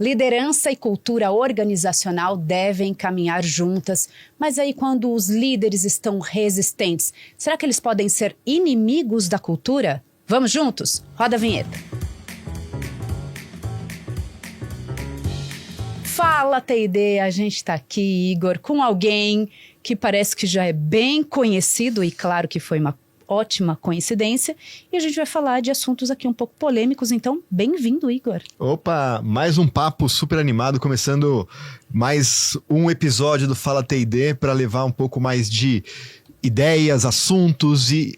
Liderança e cultura organizacional devem caminhar juntas, mas aí quando os líderes estão resistentes, será que eles podem ser inimigos da cultura? Vamos juntos? Roda a vinheta. Fala, TID, a gente está aqui, Igor, com alguém que parece que já é bem conhecido e claro que foi uma ótima coincidência, e a gente vai falar de assuntos aqui um pouco polêmicos, então bem-vindo, Igor. Opa, mais um papo super animado, começando mais um episódio do Fala TID para levar um pouco mais de ideias, assuntos e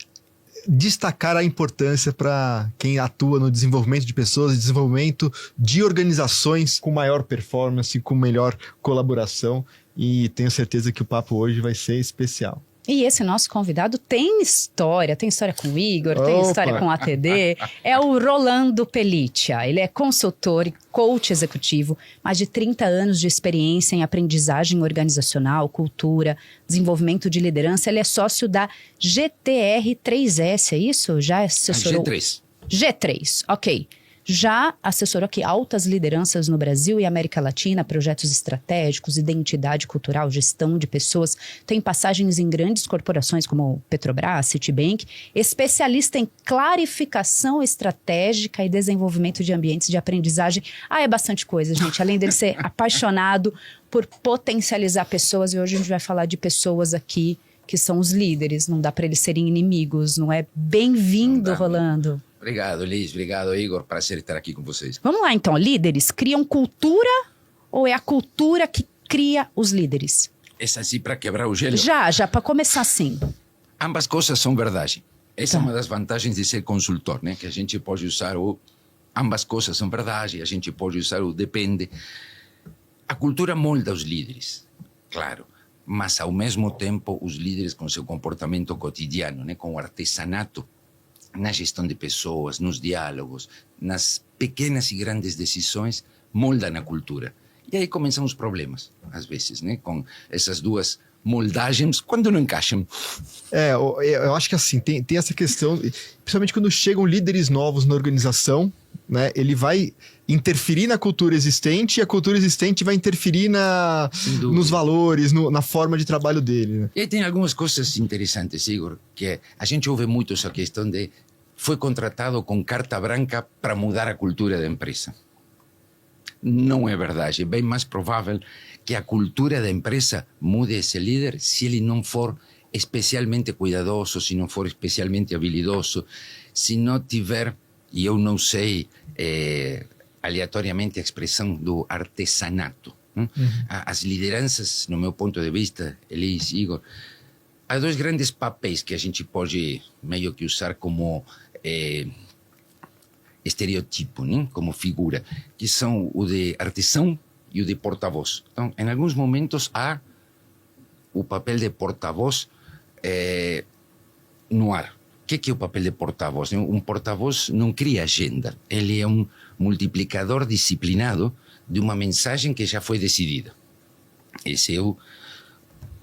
destacar a importância para quem atua no desenvolvimento de pessoas, desenvolvimento de organizações com maior performance, com melhor colaboração, e tenho certeza que o papo hoje vai ser especial. E esse nosso convidado tem história com o Igor, tem história com a ATD, é o Rolando Pelliccia. Ele é consultor e coach executivo, mais de 30 anos de experiência em aprendizagem organizacional, cultura, desenvolvimento de liderança. Ele é sócio da GTR3S, é isso? Já assessorou? G3. G3, ok. Já assessorou aqui altas lideranças no Brasil e América Latina, projetos estratégicos, identidade cultural, gestão de pessoas. Tem passagens em grandes corporações como Petrobras, Citibank. Especialista em clarificação estratégica e desenvolvimento de ambientes de aprendizagem. É bastante coisa, gente. Além dele ser apaixonado por potencializar pessoas. E hoje a gente vai falar de pessoas aqui que são os líderes. Não dá para eles serem inimigos, não é? Bem-vindo, Rolando. Obrigado, Liz. Obrigado, Igor. Prazer estar aqui com vocês. Vamos lá, então. Líderes criam cultura ou é a cultura que cria os líderes? Essa assim para quebrar o gelo? Já para começar sim. Ambas coisas são verdade. Essa é uma das vantagens de ser consultor, né? Que a gente pode usar o ambas coisas são verdade, a gente pode usar o depende. A cultura molda os líderes, claro. Mas, ao mesmo tempo, os líderes com seu comportamento cotidiano, né? Com o artesanato, na gestão de pessoas, nos diálogos, nas pequenas e grandes decisões, moldam a cultura. E aí começam os problemas, às vezes, né? Com essas duas moldagens, quando não encaixam. Eu acho que assim, tem essa questão, principalmente quando chegam líderes novos na organização, né? Ele vai interferir na cultura existente e a cultura existente vai interferir nos valores, na forma de trabalho dele. Né? E aí tem algumas coisas interessantes, Igor, que a gente ouve muito essa questão de foi contratado com carta branca para mudar a cultura da empresa. Não é verdade. É bem mais provável que a cultura da empresa mude esse líder se ele não for especialmente cuidadoso, se não for especialmente habilidoso, se não tiver, e eu não sei aleatoriamente a expressão do artesanato. Uhum. As lideranças, no meu ponto de vista, Elis, Igor, há dois grandes papéis que a gente pode meio que usar como estereotipo, né? Como figura, que são o de artesão e o de porta-voz. Então, em alguns momentos há o papel de porta-voz no ar. O que é o papel de porta-voz? Um porta-voz não cria agenda. Ele é um multiplicador disciplinado de uma mensagem que já foi decidida. Esse é o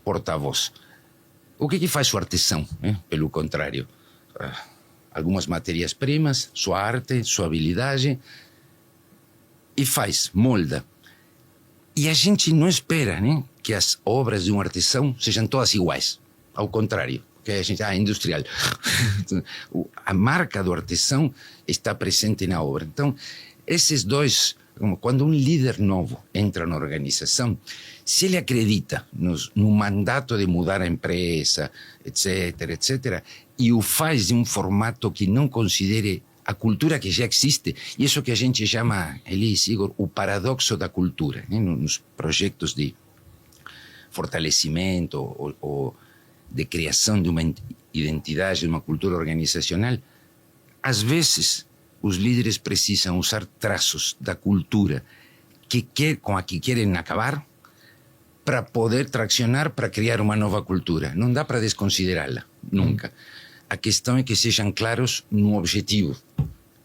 porta-voz. O que faz o artesão? Pelo contrário, algumas matérias-primas, sua arte, sua habilidade, e faz, molda. E a gente não espera, né, que as obras de um artesão sejam todas iguais. Ao contrário. Que a gente, industrial. A marca do artesão está presente na obra. Então, esses dois, quando um líder novo entra na organização, se ele acredita no mandato de mudar a empresa, etc., e o faz de um formato que não considere a cultura que já existe, e isso que a gente chama, Elis, Igor, o paradoxo da cultura, né? Nos projetos de fortalecimento ou de criação de uma identidade, de uma cultura organizacional, às vezes os líderes precisam usar traços da cultura com a que querem acabar para poder traccionar para criar uma nova cultura. Não dá para desconsiderá-la, nunca. A questão é que sejam claros no objetivo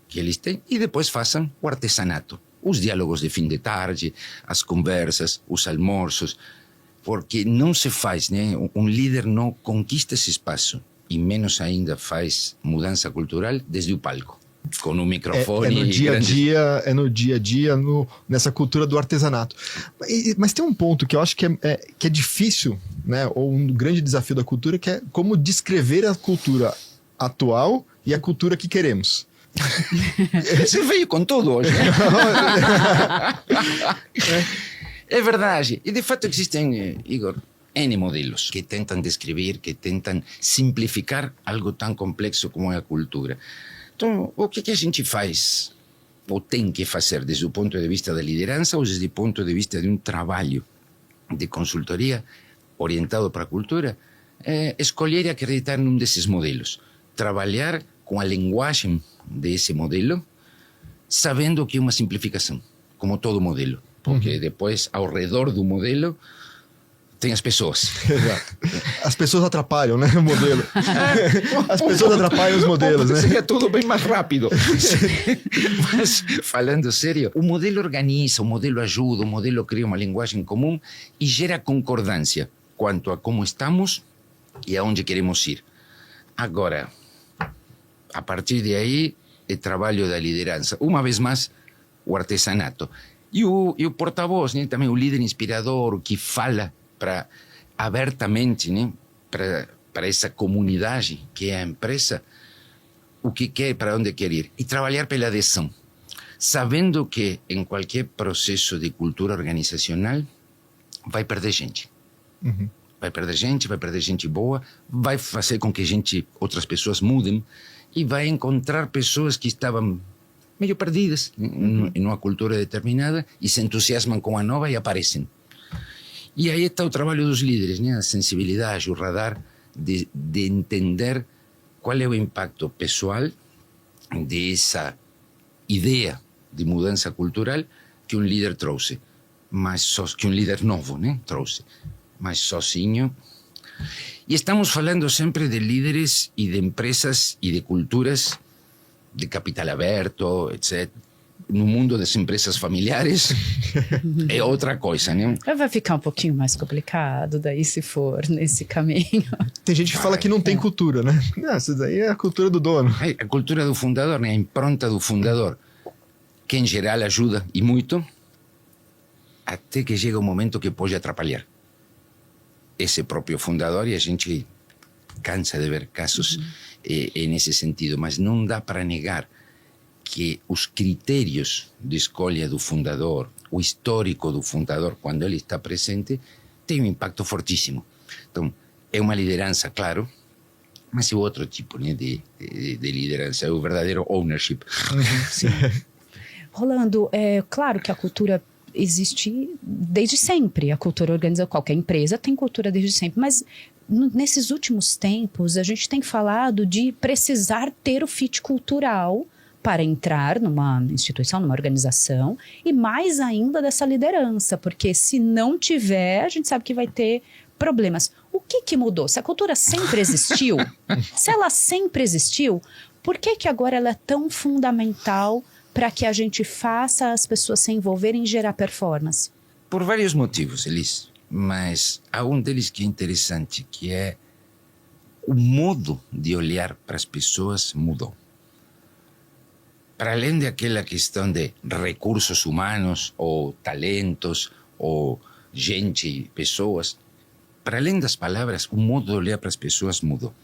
que eles têm e depois façam o artesanato. Os diálogos de fim de tarde, as conversas, os almoços, porque não se faz, né? Um líder não conquista esse espaço e menos ainda faz mudança cultural desde o palco. com um microfone. É no dia a dia, nessa cultura do artesanato. Mas tem um ponto que eu acho que é difícil, né? Ou um grande desafio da cultura, que é como descrever a cultura atual e a cultura que queremos. Você veio com tudo hoje. É verdade. E de fato existem, Igor, N modelos que tentam descrever, que tentam simplificar algo tão complexo como é a cultura. Então, o que a gente faz, ou tem que fazer, desde o ponto de vista da liderança ou desde o ponto de vista de um trabalho de consultoria orientado para a cultura, é escolher e acreditar num desses modelos. Trabalhar com a linguagem desse modelo, sabendo que é uma simplificação, como todo modelo. Porque depois, ao redor do modelo, tem as pessoas. Exato. As pessoas atrapalham, né, o modelo. As pessoas atrapalham os modelos, né? Seria tudo bem mais rápido. Mas, falando sério, o modelo organiza, o modelo ajuda, o modelo cria uma linguagem comum e gera concordância quanto a como estamos e aonde queremos ir. Agora, a partir de aí, é trabalho da liderança. Uma vez mais, o artesanato. E o porta-voz, né? Também o líder inspirador, o que fala abertamente, né? Para essa comunidade que é a empresa, o que quer, para onde quer ir. E trabalhar pela adesão. Sabendo que em qualquer processo de cultura organizacional vai perder gente. Uhum. Vai perder gente boa, vai fazer com que outras pessoas mudem e vai encontrar pessoas que estavam meio perdidas em uma cultura determinada e se entusiasmam com a nova e aparecem. E aí está o trabalho dos líderes, né? A sensibilidade, o radar de entender qual é o impacto pessoal dessa ideia de mudança cultural que um líder trouxe, que um líder novo, né? Trouxe, mas sozinho. E estamos falando sempre de líderes e de empresas e de culturas de capital aberto, etc. No mundo das empresas familiares é outra coisa, né? Vai ficar um pouquinho mais complicado daí se for nesse caminho. Tem gente que fala que não tem cultura, né? Não, isso daí é a cultura do dono. A cultura do fundador, né? A impronta do fundador, que em geral ajuda e muito, até que chega um momento que pode atrapalhar esse próprio fundador, e a gente cansa de ver casos nesse sentido, mas não dá para negar que os critérios de escolha do fundador, o histórico do fundador, quando ele está presente, tem um impacto fortíssimo. Então, é uma liderança, claro, mas é outro tipo, né, de liderança, é o verdadeiro ownership. Sim. Rolando, é claro que a cultura existe desde sempre. A cultura organiza, qualquer empresa tem cultura desde sempre, mas nesses últimos tempos a gente tem falado de precisar ter o fit cultural para entrar numa instituição, numa organização, e mais ainda dessa liderança, porque se não tiver, a gente sabe que vai ter problemas. O que mudou? Se a cultura sempre existiu, se ela sempre existiu, por que agora ela é tão fundamental para que a gente faça as pessoas se envolverem e gerar performance? Por vários motivos, Elis, mas há um deles que é interessante, que é o modo de olhar para as pessoas mudou. Para além daquela questão de recursos humanos, ou talentos, ou gente, pessoas, para além das palavras, o modo de olhar para as pessoas mudou.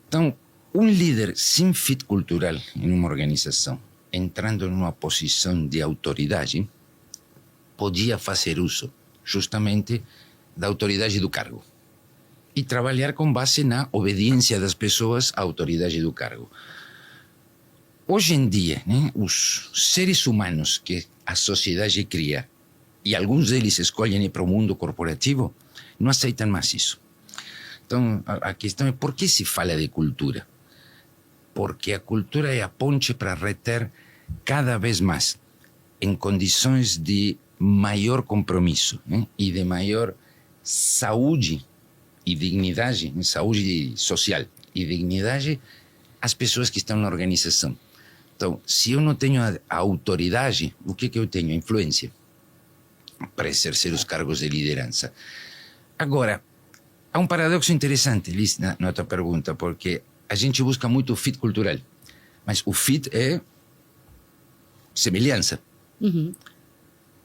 Então, um líder sem fit cultural em uma organização, entrando numa posição de autoridade, podia fazer uso justamente da autoridade do cargo e trabalhar com base na obediência das pessoas à autoridade do cargo. Hoje em dia, né, os seres humanos que a sociedade cria, e alguns deles escolhem ir para o mundo corporativo, não aceitam mais isso. Então, a questão é por que se fala de cultura? Porque a cultura é a ponte para reter cada vez mais em condições de maior compromisso, né, e de maior saúde e dignidade, saúde social e dignidade, as pessoas que estão na organização. Então, se eu não tenho a autoridade, o que eu tenho? A influência para exercer os cargos de liderança. Agora, há um paradoxo interessante, Liz, na tua pergunta, porque a gente busca muito o fit cultural, Mas o fit é semelhança.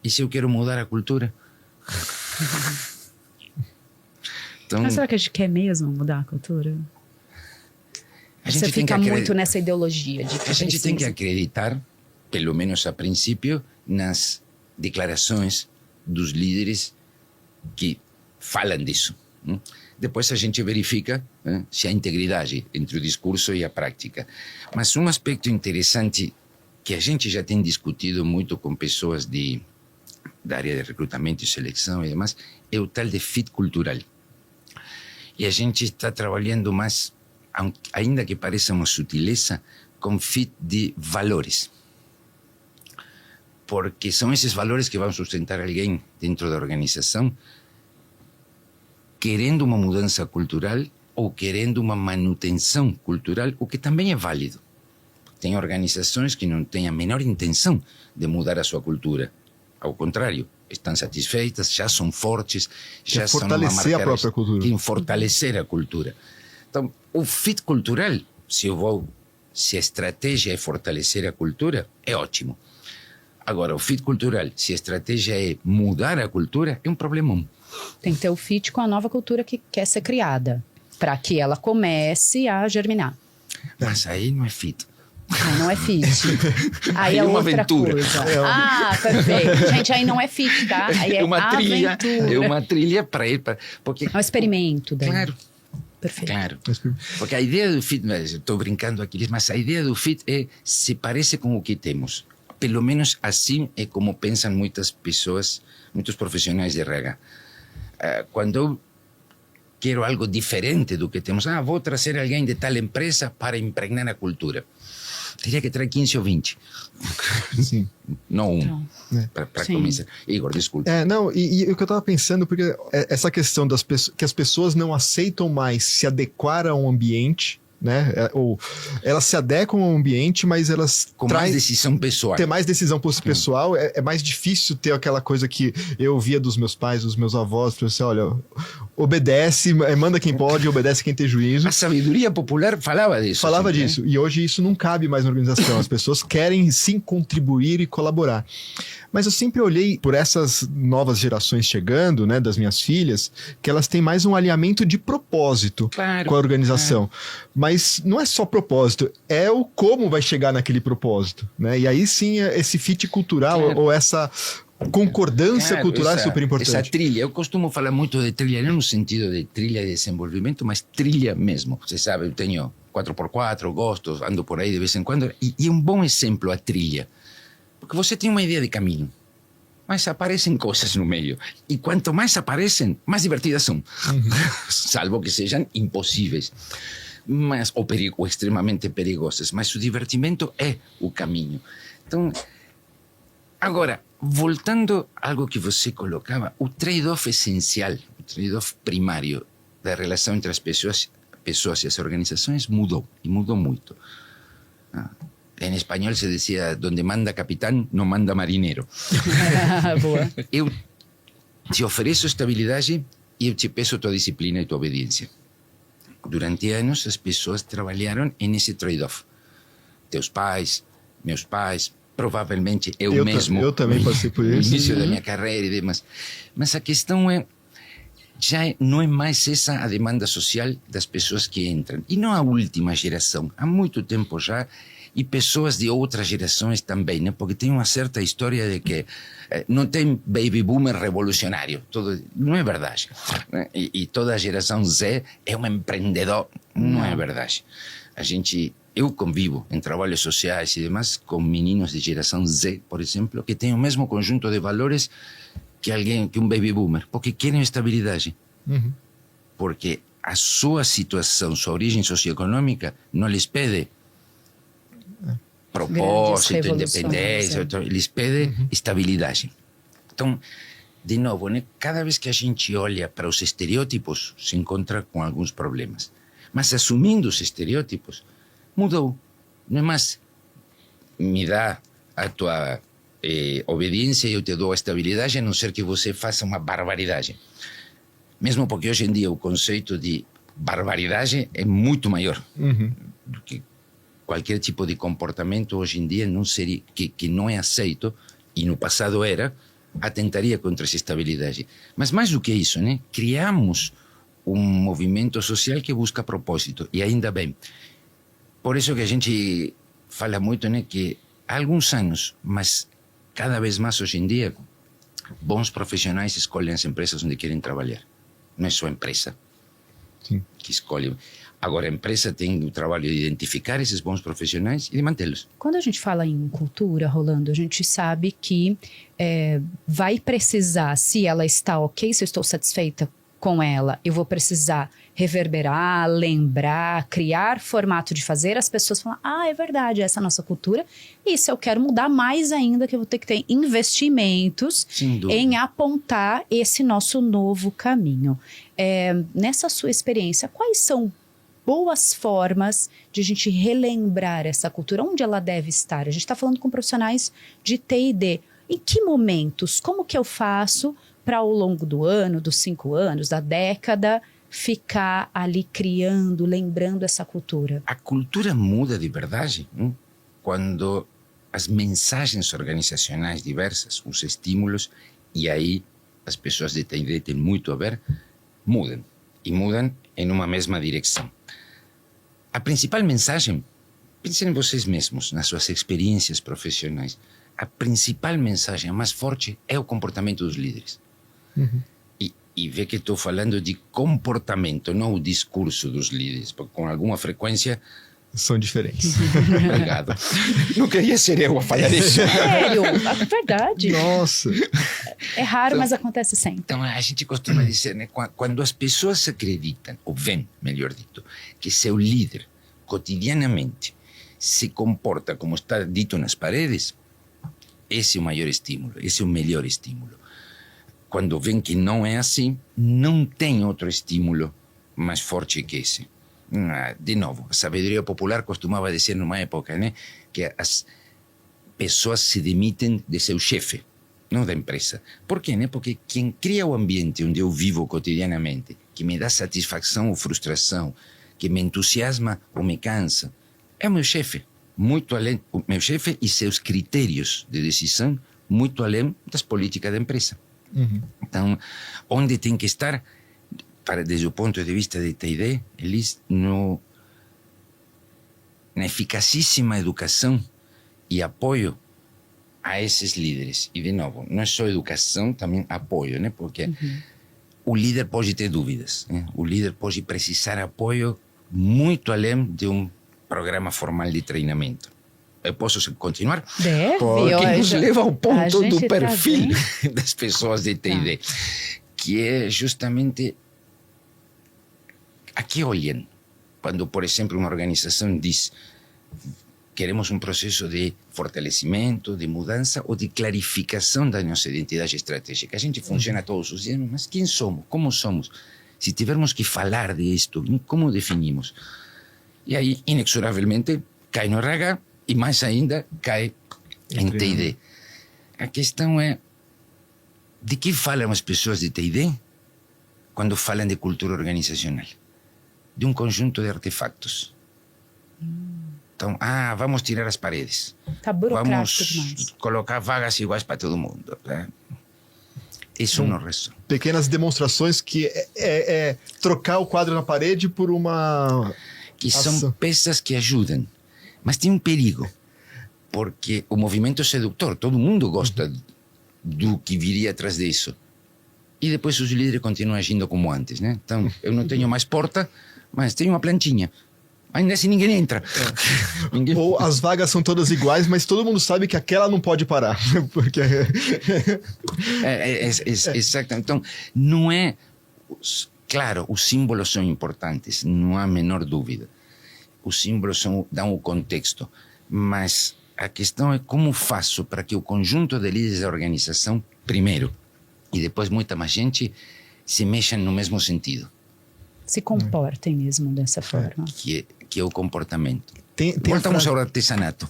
E se eu quero mudar a cultura? Então, Mas será que a gente quer mesmo mudar a cultura? a Você gente tem que fica muito nessa ideologia de que A gente tem que precisa. acreditar, pelo menos a princípio, nas declarações dos líderes que falam disso. Depois a gente verifica se há integridade entre o discurso e a prática. Mas um aspecto interessante que a gente já tem discutido muito com pessoas da área de recrutamento e seleção e demais, é o tal de fit cultural. E a gente está trabalhando mais, ainda que pareça uma sutileza, com fit de valores. Porque são esses valores que vão sustentar alguém dentro da organização, querendo uma mudança cultural ou querendo uma manutenção cultural, o que também é válido. Tem organizações que não têm a menor intenção de mudar a sua cultura. Ao contrário, estão satisfeitas, já são fortes, já são uma fortalecer a marca própria cultura. em fortalecer a cultura. Então, o fit cultural, se a estratégia é fortalecer a cultura, é ótimo. Agora, o fit cultural, se a estratégia é mudar a cultura, é um problemão. Tem que ter o fit com a nova cultura que quer ser criada, para que ela comece a germinar. Mas aí não é fit. Aí não é fit. Aí é É uma outra aventura. coisa. Ah, perfeito. Gente, aí não é fit, tá? Aí é uma trilha. aventura. É uma trilha para ir para... Porque, É um experimento. Daí. claro, Perfeito. claro. Porque a ideia do fit, estou brincando aqui, mas a ideia do fit é se parece com o que temos. Pelo menos assim é como pensam muitas pessoas, muitos profissionais de RH. Quando eu quero algo diferente do que temos, vou trazer alguém de tal empresa para impregnar a cultura. Teria que trazer 15 ou 20. Sim. Não um. Então, Para sim. começar. Igor, desculpe. Não, e o que eu tava pensando, porque essa questão que as pessoas não aceitam mais se adequar a um ambiente, né? Ou elas se adequam ao ambiente, mas elas Com mais decisão pessoal. ter mais decisão pessoal, é mais difícil ter aquela coisa que eu via dos meus pais, dos meus avós, para você, olha, obedece, manda quem pode, obedece quem tem juízo. A sabedoria popular falava disso. Falava assim, disso, e hoje isso não cabe mais na organização, as pessoas querem sim contribuir e colaborar. Mas eu sempre olhei por essas novas gerações chegando, né, das minhas filhas, que elas têm mais um alinhamento de propósito Claro, com a organização. Mas não é só propósito, é o como vai chegar naquele propósito, né? E aí sim esse fit cultural ou essa concordância Claro, cultural é essa- super importante. Essa trilha, eu costumo falar muito de trilha, não no sentido de trilha de desenvolvimento, mas trilha mesmo. Você sabe, eu tenho 4x4, gosto, ando por aí de vez em quando, e é um bom exemplo a trilha. Porque você tem uma ideia de caminho, mas aparecem coisas no meio. E quanto mais aparecem, mais divertidas são. Salvo que sejam impossíveis. Mas, ou extremamente perigosas. Mas o divertimento é o caminho. Então, agora, voltando a algo que você colocava, o trade-off essencial, o trade-off primário da relação entre as pessoas e as organizações mudou, e mudou muito. Em espanhol se dizia, donde manda capitán, não manda marinheiro. Boa. Eu te ofereço estabilidade e eu te peço tua disciplina e tua obediência. Durante anos, as pessoas trabalharam nesse trade-off. Teus pais, meus pais, provavelmente eu mesmo. Eu também passei por No isso. início da minha carreira e demais. Mas a questão é, não é mais essa a demanda social das pessoas que entram. E não a última geração, há muito tempo já, e pessoas de outras gerações também, né? Porque tem uma certa história de que não tem baby boomer revolucionário. Não é verdade. Né? E toda a geração Z é um empreendedor. Não é verdade. Eu convivo em trabalhos sociais e demais com meninos de geração Z, por exemplo, que têm o mesmo conjunto de valores que um baby boomer, porque querem estabilidade. Uhum. Porque a sua situação, sua origem socioeconômica não lhes pede propósito, Grandes independência, revoluções, lhes pede estabilidade. Então, de novo, né, cada vez que a gente olha para os estereótipos, se encontra com alguns problemas. Mas assumindo os estereótipos, mudou. Não é mais me dá a tua obediência e eu te dou a estabilidade, a não ser que você faça uma barbaridade. Mesmo porque hoje em dia o conceito de barbaridade é muito maior do que qualquer tipo de comportamento hoje em dia não seria, que não é aceito, e no passado era, atentaria contra essa estabilidade. Mas mais do que isso, né? Criamos um movimento social que busca propósito, e ainda bem. Por isso que a gente fala muito, né, que há alguns anos, mas cada vez mais hoje em dia, bons profissionais escolhem as empresas onde querem trabalhar. Não é só a empresa que escolhe. Agora, a empresa tem o trabalho de identificar esses bons profissionais e de mantê-los. Quando a gente fala em cultura, Rolando, a gente sabe que vai precisar, se ela está ok, se eu estou satisfeita com ela, eu vou precisar reverberar, lembrar, criar formato de fazer, as pessoas falam, é verdade, essa é a nossa cultura, e se eu quero mudar mais ainda, que eu vou ter que ter investimentos em apontar esse nosso novo caminho. Nessa sua experiência, quais são boas formas de a gente relembrar essa cultura? Onde ela deve estar? A gente está falando com profissionais de T&D. Em que momentos? Como que eu faço para ao longo do ano, dos 5 anos, da década, ficar ali criando, lembrando essa cultura? A cultura muda de verdade, hein? Quando as mensagens organizacionais diversas, os estímulos, e aí as pessoas de T&D têm muito a ver, mudam. E mudam em uma mesma direção. A principal mensagem, pensem em vocês mesmos, nas suas experiências profissionais, a principal mensagem, a mais forte, é o comportamento dos líderes. Uhum. E vê que estou falando de comportamento, não o discurso dos líderes, porque com alguma frequência são diferentes. Obrigado. Não queria ser eu a falar isso. Sério, é verdade. Nossa. É raro, mas acontece sempre. Então, a gente costuma dizer, né, quando as pessoas acreditam, ou veem, melhor dito, que seu líder, cotidianamente, se comporta como está dito nas paredes, esse é o maior estímulo, esse é o melhor estímulo. Quando veem que não é assim, não tem outro estímulo mais forte que esse. De novo, a sabedoria popular costumava dizer numa época, né, que as pessoas se demitem de seu chefe, não da empresa. Por quê? Né? Porque quem cria o ambiente onde eu vivo cotidianamente, que me dá satisfação ou frustração, que me entusiasma ou me cansa, é o meu chefe. Muito além, o meu chefe e seus critérios de decisão, muito além das políticas da empresa. Uhum. Então, onde tem que estar, desde o ponto de vista de T&D, eles na eficacíssima educação e apoio a esses líderes. E, de novo, não é só educação, também apoio, né? Porque o líder pode ter dúvidas, né? O líder pode precisar de apoio muito além de um programa formal de treinamento. Eu posso continuar? Deve. Porque nos leva ao ponto do perfil das pessoas de T&D, que é justamente a que olhem. Quando, por exemplo, uma organização diz queremos um processo de fortalecimento, de mudança ou de clarificação da nossa identidade estratégica. A gente funciona todos os dias, mas quem somos? Como somos? Se tivermos que falar de isto, como definimos? E aí, inexoravelmente, cai no RH e mais ainda cai em T&D. A questão é, de que falam as pessoas de T&D quando falam de cultura organizacional? De um conjunto de artefactos. Então, vamos tirar as paredes. Tá burocrático vamos demais. Colocar vagas iguais para todo mundo. Né? Isso não resolve. Pequenas demonstrações que é trocar o quadro na parede por uma... Que são peças que ajudam. Mas tem um perigo. Porque o movimento é sedutor. Todo mundo gosta do que viria atrás disso. E depois os líderes continuam agindo como antes. Né? Então, eu não tenho mais porta, mas tenho uma plantinha. Ainda assim ninguém entra. Ou as vagas são todas iguais, mas todo mundo sabe que aquela não pode parar. Porque... Exato. Então, não é... Claro, os símbolos são importantes, não há a menor dúvida. Os símbolos dão o contexto. Mas a questão é como faço para que o conjunto de líderes da organização, primeiro, e depois muita mais gente, se mexam no mesmo sentido. Se comportem mesmo dessa forma. Que é o comportamento. Tem Voltamos ao artesanato.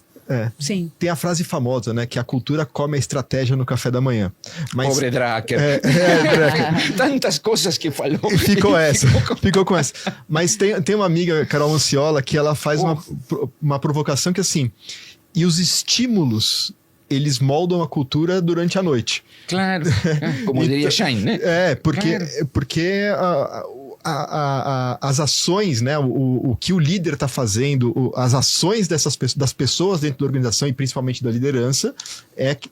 Sim. Tem a frase famosa, né? Que a cultura come a estratégia no café da manhã. Mas, Pobre Drucker. Drucker. Tantas coisas que falou. Ficou com essa. Mas tem uma amiga, Carol Anciola, que ela faz uma provocação que assim... E os estímulos, eles moldam a cultura durante a noite. Claro. Como diria Shine, né? Porque as ações, né? O que o líder está fazendo, as ações das pessoas dentro da organização e principalmente da liderança,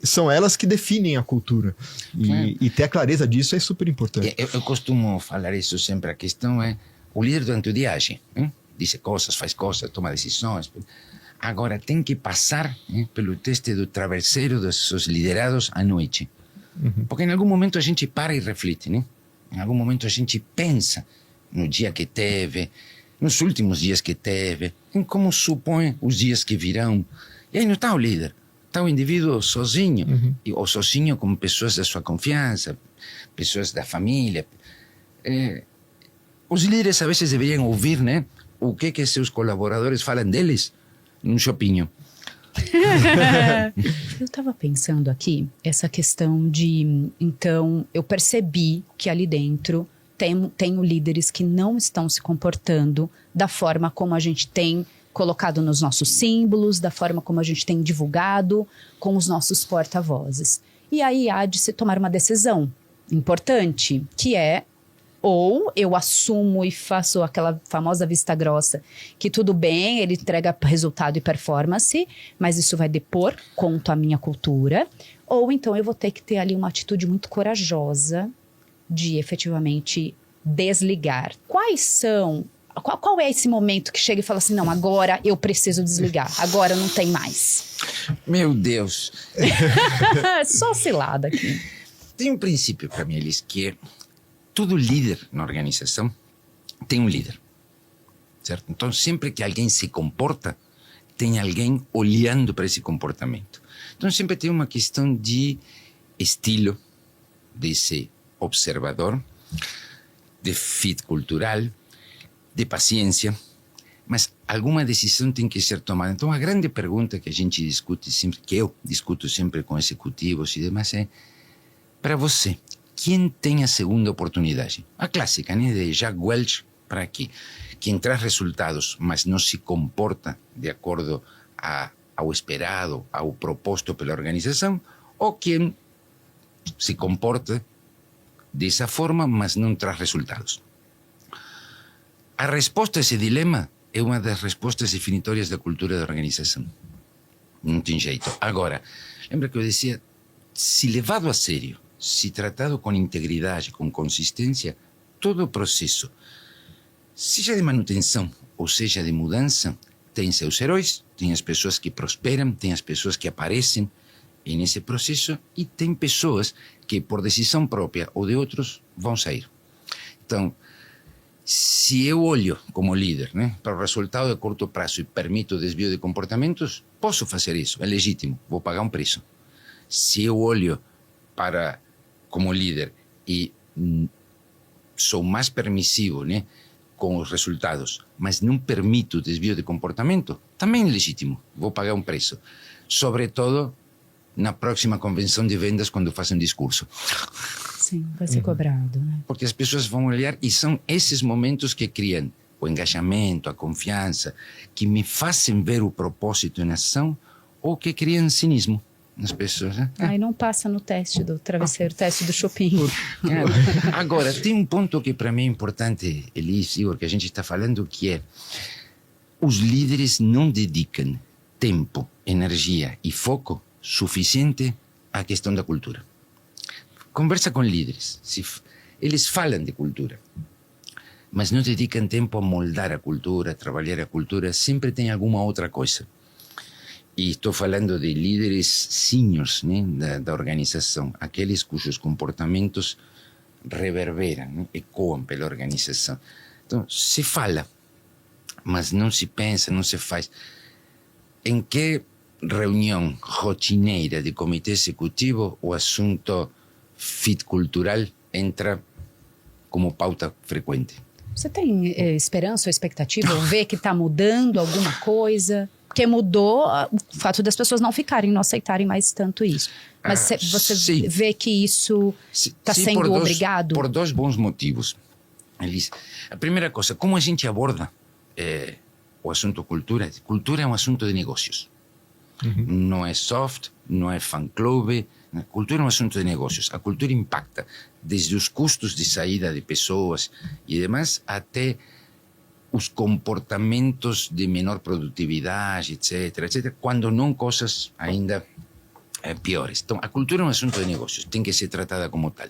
são elas que definem a cultura. E ter a clareza disso é super importante. Eu costumo falar isso sempre. A questão é, o líder durante o dia age. Diz coisas, faz coisas, toma decisões. Agora tem que passar pelo teste do travesseiro dos seus liderados à noite. Porque em algum momento a gente para e reflete, né? Em algum momento a gente pensa no dia que teve, nos últimos dias que teve, em como supõe os dias que virão. E aí não está o líder, está o indivíduo sozinho, ou sozinho com pessoas da sua confiança, pessoas da família. Os líderes a vezes deveriam ouvir, né? O que seus colaboradores falam deles num shopping. Eu estava pensando aqui, essa questão de... Então, eu percebi que ali dentro tenho líderes que não estão se comportando da forma como a gente tem colocado nos nossos símbolos, da forma como a gente tem divulgado com os nossos porta-vozes. E aí há de se tomar uma decisão importante, que é... Ou eu assumo e faço aquela famosa vista grossa, que tudo bem, ele entrega resultado e performance, mas isso vai depor quanto à minha cultura. Ou então eu vou ter que ter ali uma atitude muito corajosa de efetivamente desligar. Quais são... Qual é esse momento que chega e fala assim, não, agora eu preciso desligar, agora não tem mais? Meu Deus! Só cilada aqui. Tem um princípio para mim, Elis, que é todo líder na organização tem um líder, certo? Então, sempre que alguém se comporta, tem alguém olhando para esse comportamento. Então, sempre tem uma questão de estilo desse observador, de fit cultural, de paciência, mas alguma decisão tem que ser tomada. Então, a grande pergunta que a gente discute sempre, que eu discuto sempre com executivos e demais, é: para você, quem tem a segunda oportunidade? A clássica, né, de Jack Welch, para aqui. Quem traz resultados, mas não se comporta de acordo ao esperado, ao proposto pela organização, ou quem se comporta dessa forma, mas não traz resultados. A resposta a esse dilema é uma das respostas definitórias da cultura da organização. Não tem jeito. Agora, lembra que eu dizia, se levado a sério, se tratado com integridade, com consistência, todo o processo, seja de manutenção ou seja de mudança, tem seus heróis, tem as pessoas que prosperam, tem as pessoas que aparecem nesse processo e tem pessoas que, por decisão própria ou de outros, vão sair. Então, se eu olho como líder, né, para o resultado de curto prazo e permito o desvio de comportamentos, posso fazer isso, é legítimo, vou pagar um preço. Se eu olho para como líder e sou mais permissivo, né, com os resultados, mas não permito o desvio de comportamento, também é legítimo, vou pagar um preço. Sobretudo na próxima convenção de vendas, quando faço um discurso. Sim, vai ser cobrado, né? Porque as pessoas vão olhar e são esses momentos que criam o engajamento, a confiança, que me fazem ver o propósito em ação ou que criam cinismo nas pessoas. Né? Aí não passa no teste do travesseiro, teste do shopping. Agora, tem um ponto que para mim é importante, Elis, Igor, que a gente está falando, que é: os líderes não dedicam tempo, energia e foco suficiente à questão da cultura. Conversa com líderes, eles falam de cultura, mas não dedicam tempo a moldar a cultura, a trabalhar a cultura, sempre tem alguma outra coisa. E estou falando de líderes seniors, né, da organização, aqueles cujos comportamentos reverberam, né, ecoam pela organização. Então, se fala, mas não se pensa, não se faz. Em que reunião rotineira de comitê executivo o assunto fit cultural entra como pauta frequente? Você tem esperança ou expectativa? Ou vê que está mudando alguma coisa? Porque mudou o fato das pessoas não ficarem, não aceitarem mais tanto isso. Mas você sim. vê que isso está Sim, sendo obrigado? Por dois bons motivos. Elis, a primeira coisa, como a gente aborda o assunto cultura? Cultura é um assunto de negócios. Não é soft, não é fã-clube. Cultura é um assunto de negócios. A cultura impacta desde os custos de saída de pessoas e demais até os comportamentos de menor produtividade, etc., quando não coisas ainda piores. Então, a cultura é um assunto de negócios, tem que ser tratada como tal.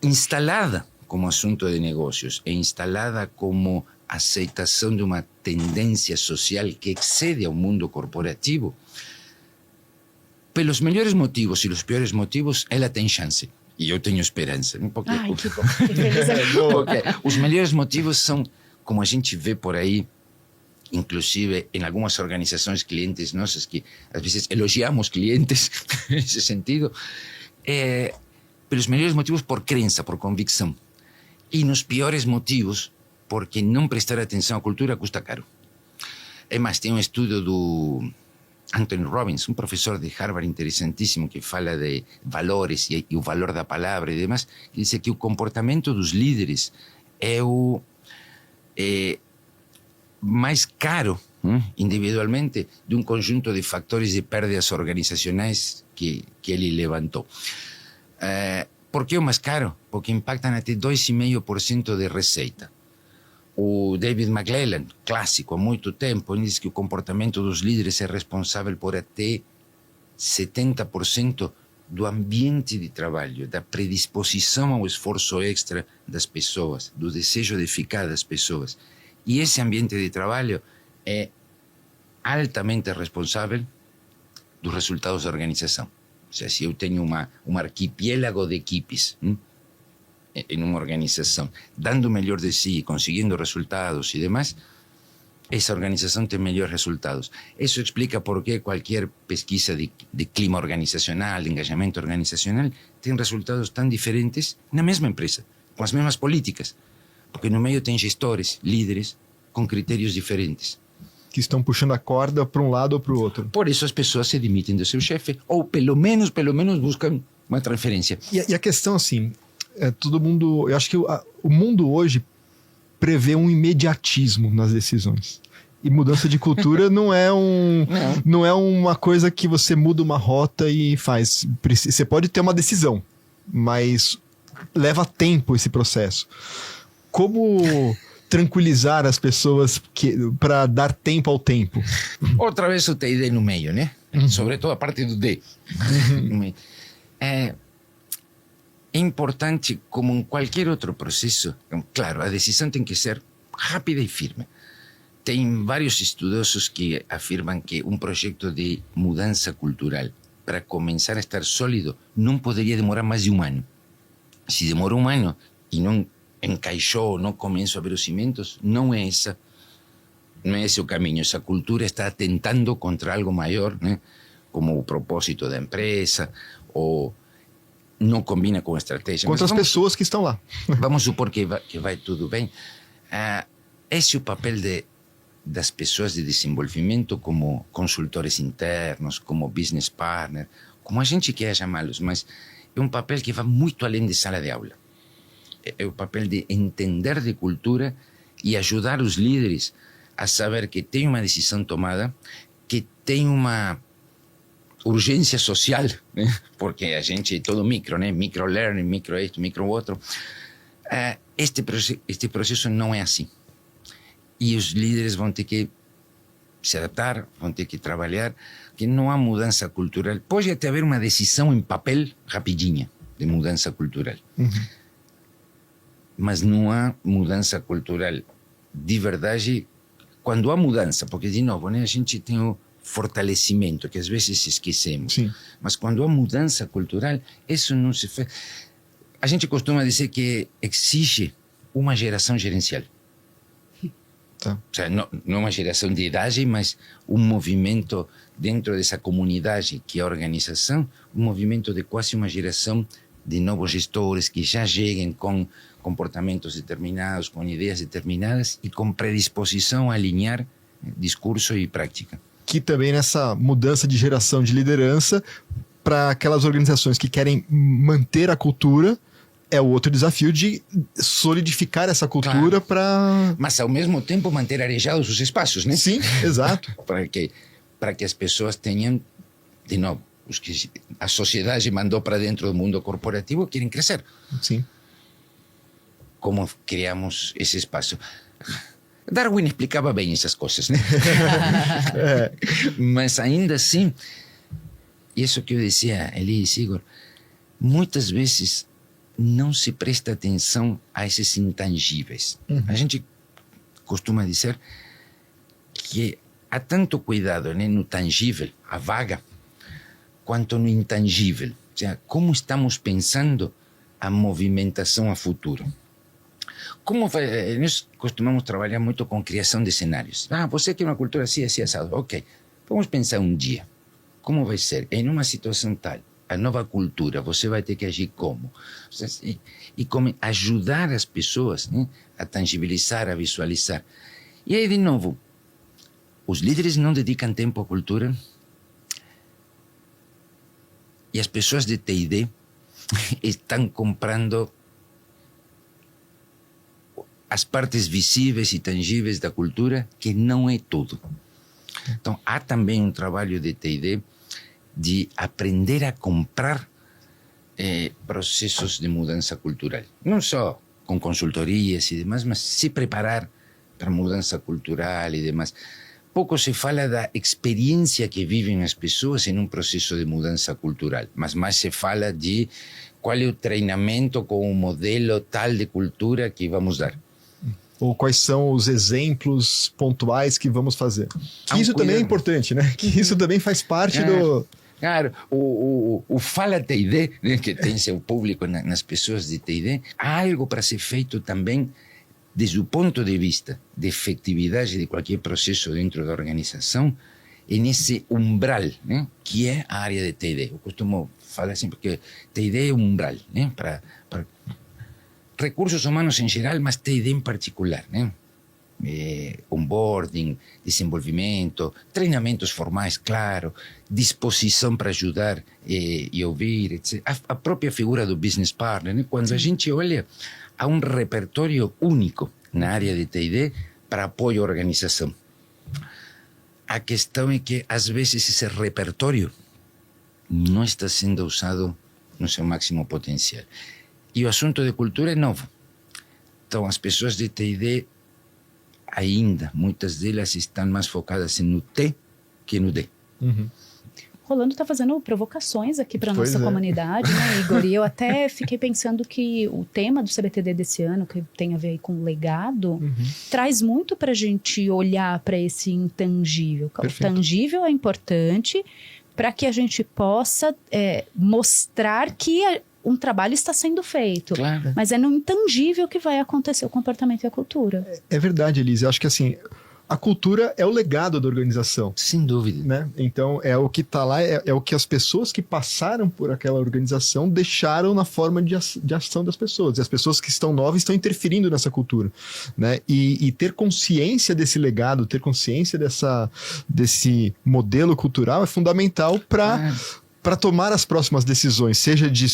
Instalada como assunto de negócios e instalada como aceitação de uma tendência social que excede ao mundo corporativo, pelos melhores motivos e os piores motivos, ela tem chance. E eu tenho esperança. Porque, Ai, que bom. Que feliz. porque os melhores motivos são, como a gente vê por aí, inclusive em algumas organizações clientes nossas, que às vezes elogiamos clientes nesse sentido, pelos melhores motivos por crença, por convicção. E nos piores motivos, porque não prestar atenção à cultura custa caro. É mais, tem um estudo do Anthony Robbins, um professor de Harvard interessantíssimo, que fala de valores e o valor da palavra e demais, que diz que o comportamento dos líderes é o mais caro, individualmente, de um conjunto de fatores de perdas organizacionais que ele levantou. Por que o mais caro? Porque impactam até 2,5% de receita. O David McClellan, clássico há muito tempo, ele diz que o comportamento dos líderes é responsável por até 70% do ambiente de trabalho, da predisposição ao esforço extra das pessoas, do desejo de ficar das pessoas. E esse ambiente de trabalho é altamente responsável dos resultados da organização. Ou seja, se eu tenho um arquipiélago de equipes em uma organização, dando o melhor de si, conseguindo resultados e demais, essa organização tem melhores resultados. Isso explica por que qualquer pesquisa de clima organizacional, de engajamento organizacional, tem resultados tão diferentes na mesma empresa, com as mesmas políticas. Porque no meio tem gestores, líderes, com critérios diferentes. Que estão puxando a corda para um lado ou para o outro. Por isso as pessoas se demitem do seu chefe, ou pelo menos buscam uma transferência. E a questão, assim, todo mundo... Eu acho que o mundo hoje prevê um imediatismo nas decisões. E mudança de cultura não é uma coisa que você muda uma rota e faz. Você pode ter uma decisão, mas leva tempo esse processo. Como tranquilizar as pessoas para dar tempo ao tempo? Outra vez o TID no meio, né? Sobretudo a parte do D. É importante, como em qualquer outro processo, claro, a decisão tem que ser rápida e firme. Tem vários estudiosos que afirmam que um projeto de mudança cultural, para começar a estar sólido, não poderia demorar mais de um ano. Se demora um ano e não encaixou, não começou a ver os cimientos, não é esse o caminho. Essa cultura está atentando contra algo maior, né? Como o propósito da empresa, ou não combina com a estratégia. Contra as pessoas que estão lá. Vamos supor que vai tudo bem. Esse é o papel das pessoas de desenvolvimento, como consultores internos, como business partner, como a gente quer chamá-los, mas é um papel que vai muito além de sala de aula. É o papel de entender de cultura e ajudar os líderes a saber que tem uma decisão tomada, que tem uma urgência social, né? Porque a gente é todo micro, né? Micro-learning, micro-esto, micro-outro. Este processo não é assim. E os líderes vão ter que se adaptar, vão ter que trabalhar, que não há mudança cultural. Pode até haver uma decisão em papel rapidinha de mudança cultural. Mas não há mudança cultural de verdade. Quando há mudança, porque de novo, né, a gente tem o fortalecimento, que às vezes esquecemos. Sim. Mas quando há mudança cultural, isso não se faz. A gente costuma dizer que exige uma geração gerencial. Tá. O seja, não uma geração de idade, mas um movimento dentro dessa comunidade que é a organização, um movimento de quase uma geração de novos gestores que já cheguem com comportamentos determinados, com ideias determinadas e com predisposição a alinhar discurso e prática. que também nessa mudança de geração de liderança, para aquelas organizações que querem manter a cultura, é o outro desafio de solidificar essa cultura para... Mas, ao mesmo tempo, manter arejados os espaços, né? Sim, exato. para que as pessoas tenham, de novo, os que a sociedade mandou para dentro do mundo corporativo querem crescer. Sim. Como criamos esse espaço? Darwin explicava bem essas coisas, né? Mas ainda assim, isso que eu dizia, Elis, Igor, muitas vezes não se presta atenção a esses intangíveis. A gente costuma dizer que há tanto cuidado, né, no tangível, a vaga, quanto no intangível. Ou seja, como estamos pensando a movimentação a futuro. Nós costumamos trabalhar muito com criação de cenários. Você quer uma cultura assim, assim, assado. Ok, vamos pensar um dia. Como vai ser? Em uma situação tal, a nova cultura, você vai ter que agir como? E como ajudar as pessoas, né, a tangibilizar, a visualizar. E aí, de novo, os líderes não dedicam tempo à cultura e as pessoas de T&D estão comprando as partes visíveis e tangíveis da cultura, que não é tudo. Então, há também um trabalho de T&D de aprender a comprar processos de mudança cultural. Não só com consultorias e demais, mas se preparar para a mudança cultural e demais. Pouco se fala da experiência que vivem as pessoas em um processo de mudança cultural, mas mais se fala de qual é o treinamento com o modelo tal de cultura que vamos dar. Ou quais são os exemplos pontuais que vamos fazer. Que isso também é importante, né? Que isso também faz parte do... Claro, o Fala T&D, né, que tem seu público nas pessoas de T&D, há algo para ser feito também desde o ponto de vista de efetividade de qualquer processo dentro da organização, nesse umbral, né, que é a área de T&D. Eu costumo falar sempre que T&D é um umbral, né, para recursos humanos em geral, mas T&D em particular, né? Onboarding, desenvolvimento, treinamentos formais, claro, disposição para ajudar e ouvir, etc. A própria figura do business partner, né? Quando a gente olha, há um repertório único na área de T&D para apoio à organização. A questão é que, às vezes, esse repertório não está sendo usado no seu máximo potencial. E o assunto de cultura é novo. Então, as pessoas de T&D ainda, muitas delas estão mais focadas no T que no D. Rolando está fazendo provocações aqui para a nossa comunidade, né, Igor? E eu até fiquei pensando que o tema do CBTD desse ano, que tem a ver aí com legado, traz muito para a gente olhar para esse intangível. Perfeito. O tangível é importante para que a gente possa mostrar que um trabalho está sendo feito. Claro. Mas é no intangível que vai acontecer o comportamento e a cultura. É verdade, Elise. Eu acho que assim, a cultura é o legado da organização. Sem dúvida. Né? Então, é o que está lá, é o que as pessoas que passaram por aquela organização deixaram na forma de ação das pessoas. E as pessoas que estão novas estão interferindo nessa cultura. Né? E ter consciência desse legado, ter consciência desse modelo cultural é fundamental para tomar as próximas decisões, seja de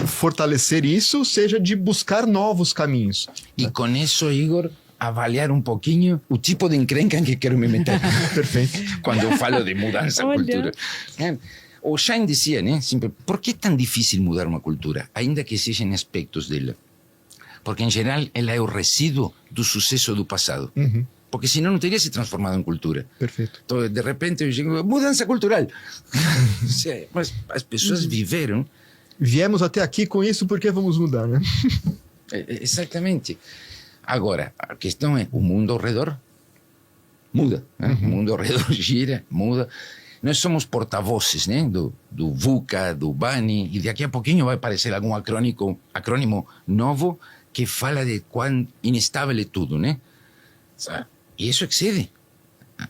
fortalecer isso, seja de buscar novos caminhos. E com isso, Igor, avaliar um pouquinho o tipo de encrenca em que quero me meter. Perfeito. Quando eu falo de mudança de cultura. O Schein dizia, né, sempre, por que é tão difícil mudar uma cultura, ainda que sejam aspectos dela? Porque, em geral, ela é o resíduo do sucesso do passado. Porque senão não teria se transformado em cultura. Perfeito. Então, de repente, eu digo, mudança cultural. Mas as pessoas viveram. Viemos até aqui com isso, por que vamos mudar, né? Exatamente. Agora, a questão é, o mundo ao redor muda. Né? O mundo ao redor gira, muda. Nós somos porta-vozes, né? do VUCA, do BANI, e daqui a pouquinho vai aparecer algum acrônimo novo que fala de quão inestável é tudo, né? E isso excede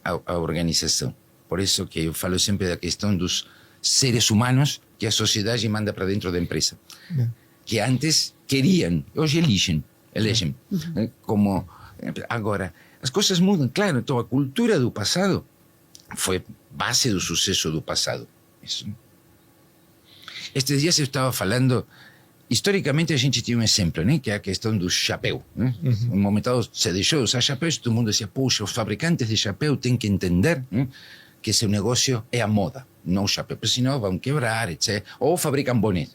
a organização. Por isso que eu falo sempre da questão dos seres humanos que a sociedade manda para dentro da empresa. Que antes queriam, hoje elegem. Como, agora, as coisas mudam, claro. Então, a cultura do passado foi base do sucesso do passado. Isso. Estes dias eu estava falando, historicamente a gente tinha um exemplo, né, que é a questão do chapéu. Né? Um momento dado se deixou de usar chapéus, todo mundo dizia, puxa, os fabricantes de chapéu têm que entender, né, que seu negócio é a moda, não o chapéu, porque senão vão quebrar, etc. Ou fabricam bonés.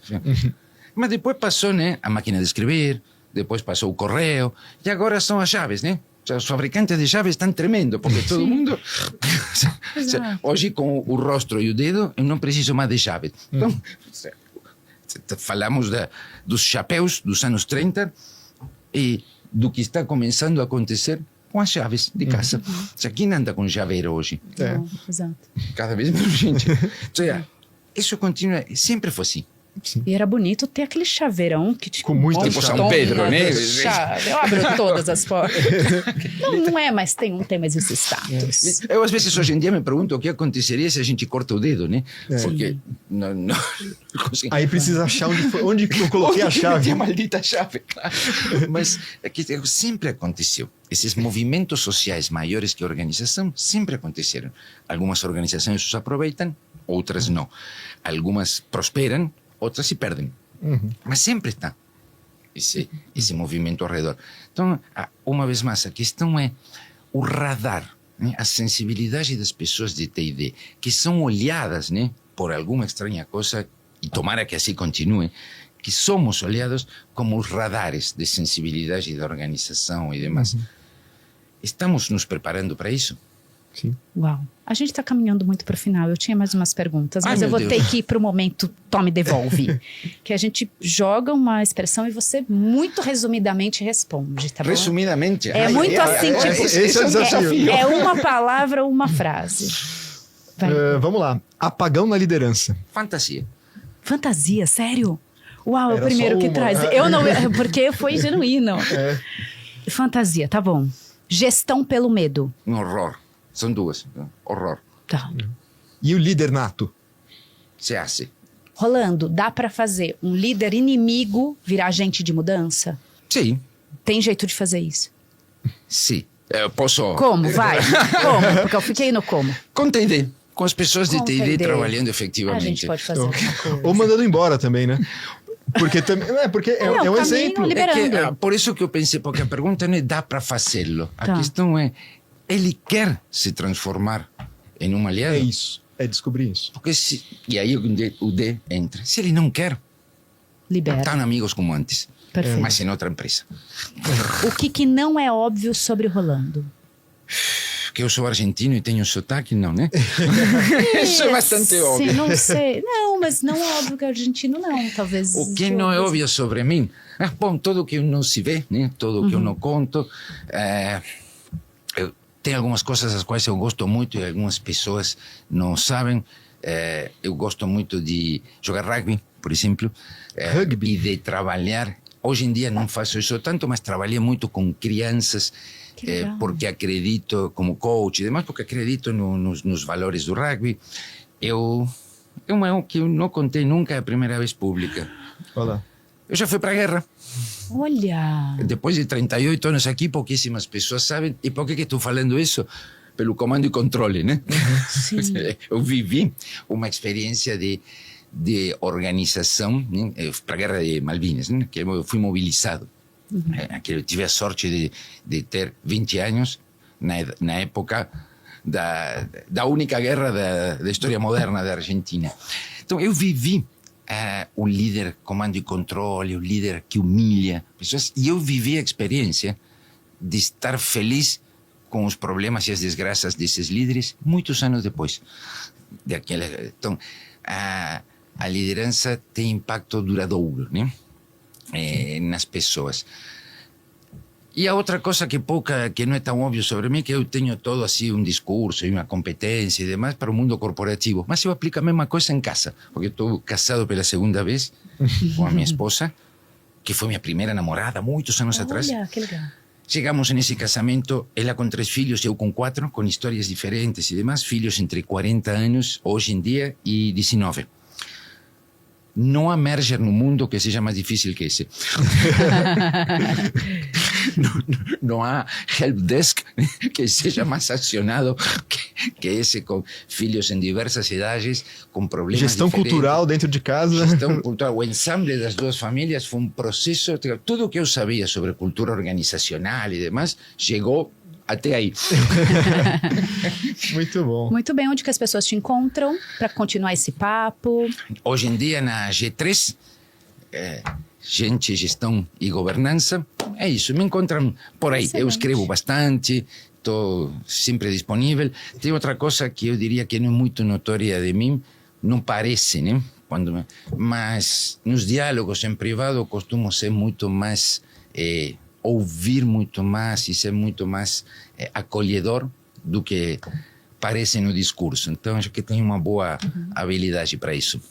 Mas depois passou, né, a máquina de escrever, depois passou o correio, e agora são as chaves, né? Os fabricantes de chaves estão tremendo, porque todo mundo... Hoje, com o rosto e o dedo, eu não preciso mais de chave. Então, falamos dos chapéus dos anos 30 e do que está começando a acontecer com as chaves de casa. Quem anda com chaveiro hoje? Exato. Cada vez menos gente. Isso continua, sempre foi assim. Sim. E era bonito ter aquele chaveirão que tinha com muita tipo São Pedro, né? Chave. Eu abro todas as portas. Não é, mas tem mais esse status. Eu às vezes hoje em dia me pergunto o que aconteceria se a gente corta o dedo, né? Porque não aí precisa achar onde eu coloquei a chave. A maldita chave, claro. Mas é que sempre aconteceu. Esses movimentos sociais maiores que a organização sempre aconteceram. Algumas organizações os aproveitam, outras não. Algumas prosperam, outras se perdem. Mas sempre está esse movimento ao redor. Então, uma vez mais, a questão é o radar, né? A sensibilidade das pessoas de T&D, que são olhadas, né, por alguma estranha coisa, e tomara que assim continue, que somos olhados como os radares de sensibilidade da organização e demais. Estamos nos preparando para isso? Sim. Uau. A gente está caminhando muito para o final. Eu tinha mais umas perguntas, mas eu vou Deus. ter que ir para o momento Tome Devolve. Que a gente joga uma expressão e você muito resumidamente responde, tá bom? Resumidamente. É muito assim, tipo... esse é o desafio. É uma palavra ou uma frase. Vai. Vamos lá. Apagão na liderança. Fantasia. Fantasia, sério? Uau, é o Era primeiro só que uma. traz. Eu não... Porque foi genuíno. É. Fantasia, tá bom. Gestão pelo medo. Um horror. São duas. Horror. Tá. E o líder nato? Se hace. Rolando, dá pra fazer um líder inimigo virar agente de mudança? Sim. Tem jeito de fazer isso? Sim. Eu posso... Como? Vai. Como? Porque eu fiquei no como. Com T&D. Com as pessoas de Com T&D T&D. trabalhando A efetivamente. gente pode fazer alguma coisa. Ou mandando embora também, né? Porque também porque é Não, um caminho exemplo. liberando. Por isso que eu pensei, porque a pergunta não é dá para fazê-lo. A Tá. questão é, ele quer se transformar em um aliado? É isso. É descobrir isso. Porque e aí o D entra. Se ele não quer, Libera. estão amigos como antes. Perfeito. Mas em outra empresa. O que não é óbvio sobre o Rolando? Que eu sou argentino e tenho sotaque, não, né? Isso é bastante Sim, óbvio. não sei. Não, mas não é óbvio que é argentino, não. Talvez... O que não é óbvio sobre mim? Bom, tudo que não se vê, né? Tudo que eu não conto. Tem algumas coisas das quais eu gosto muito e algumas pessoas não sabem. Eu gosto muito de jogar rugby, por exemplo. Rugby? E de trabalhar. Hoje em dia não faço isso tanto, mas trabalhei muito com crianças. Que legal. Porque acredito, como coach e demais, porque acredito nos valores do rugby. Uma que eu não contei nunca, é a primeira vez pública. Olha lá. Eu já fui para a guerra. Olha! Depois de 38 anos aqui, pouquíssimas pessoas sabem. E por que estou falando isso? Pelo comando e controle, né? Sim. Eu vivi uma experiência de organização, né? Para a guerra de Malvinas, né? Que eu fui mobilizado. Que eu tive a sorte de ter 20 anos na época da única guerra da história moderna da Argentina. Então eu vivi o líder comando e controle, o líder que humilha pessoas, e eu vivi a experiência de estar feliz com os problemas e as desgraças desses líderes muitos anos depois. Então a liderança tem impacto duradouro, né? Nas pessoas. E a outra coisa que não é tão óbvio sobre mim, que eu tenho todo assim um discurso e uma competência e demais para o mundo corporativo, mas eu aplico a mesma coisa em casa, porque estou casado pela segunda vez com a minha esposa, que foi minha primeira namorada muitos anos atrás. Olha, que legal. Chegamos nesse casamento, ela com 3 filhos, eu com 4, com histórias diferentes e demais, filhos entre 40 anos hoje em dia e 19. Não há merger no mundo que seja mais difícil que esse. não há help desk que seja mais acionado que esse, com filhos em diversas idades, com problemas Gestão diferentes. cultural dentro de casa. Gestão cultural, o ensamble das duas famílias foi um processo, tudo o que eu sabia sobre cultura organizacional e demais, chegou até aí. Muito bom. Muito bem, onde que as pessoas te encontram para continuar esse papo? Hoje em dia, na G3, Gente, Gestão e Governança, é isso, me encontram por aí. Excelente. Eu escrevo bastante, estou sempre disponível. Tem outra coisa que eu diria que não é muito notória de mim, não parece, né? Mas nos diálogos em privado eu costumo ser muito mais... ouvir muito mais e ser muito mais acolhedor do que parece no discurso. Então, acho que tenho uma boa habilidade para isso.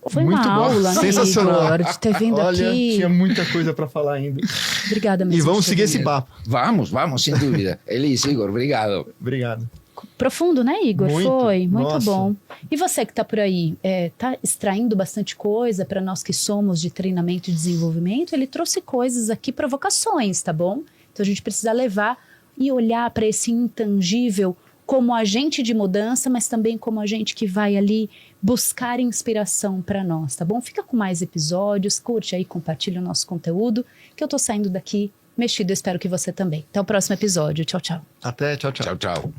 Foi Muito uma bom. aula, né, Sensacional. Igor, de ter vindo Olha, aqui. tinha muita coisa para falar ainda. Obrigada mesmo. E vamos de ter seguir esse vindo. papo. Vamos, sem dúvida. Elis, Igor, obrigado. Obrigado. Profundo, né, Igor? Muito. Foi, muito Nossa. bom. E você que está por aí, está extraindo bastante coisa para nós que somos de treinamento e desenvolvimento? Ele trouxe coisas aqui, provocações, tá bom? Então a gente precisa levar e olhar para esse intangível como agente de mudança, mas também como agente que vai ali buscar inspiração para nós, tá bom? Fica com mais episódios, curte aí, compartilha o nosso conteúdo, que eu tô saindo daqui mexido, eu espero que você também. Até o próximo episódio. Tchau, tchau. Até, tchau, tchau. Tchau, tchau.